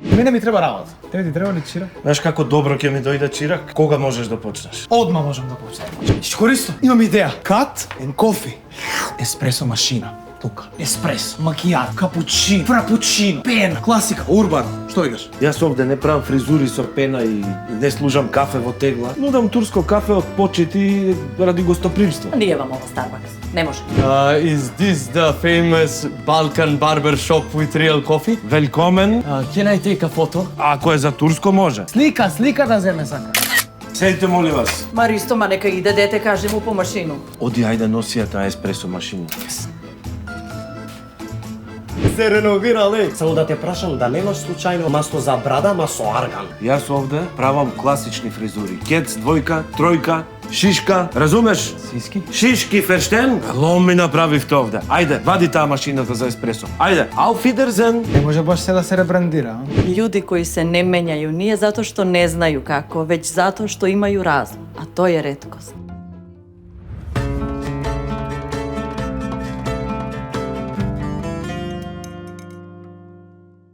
Мене ми треба работа. Тебе ти треба ли чирак? Знаеш како добро ќе ми дојде чирак? Кога можеш да почнеш? Одма можам да почнем. Користо, имам идеја. Cut and coffee. Еспресо машина. Тука. Еспресо, макијато, капучино, фрапучино, пена, класика, урбан. Што викаш? Јас овде не правам фризури со пена и не служам кафе во тегла. Нудам турско кафе од почит и ради гостопримство. Nije vam ovo Starbucks. Ne može. Is this the famous Balkan barber shop with real coffee? Велкомен. Can I take a photo? Ако е за турско може. Слика да земе сака. Седите, моли вас. Maristo, ma neka ide, dete, kaže mu po mašinu. Оди, ајде носи ја таа еспресо машина. Се реновирале. Само да те прашам да немаш случајно масто за брада, ма со арган. Јас овде правам класични фризури. Кец, двојка, тројка, шишка, разумеш? Сиски? Шишки, ферштен? Лом ми направивте овде. Ајде, вади таа машината за еспресо. Ајде, auf Wiedersehen. Не може баш се да се ребрандира, а? Ljudi koji se ne menjaju nije zato što ne znaju kako, već zato što imaju razum, a to je retkost.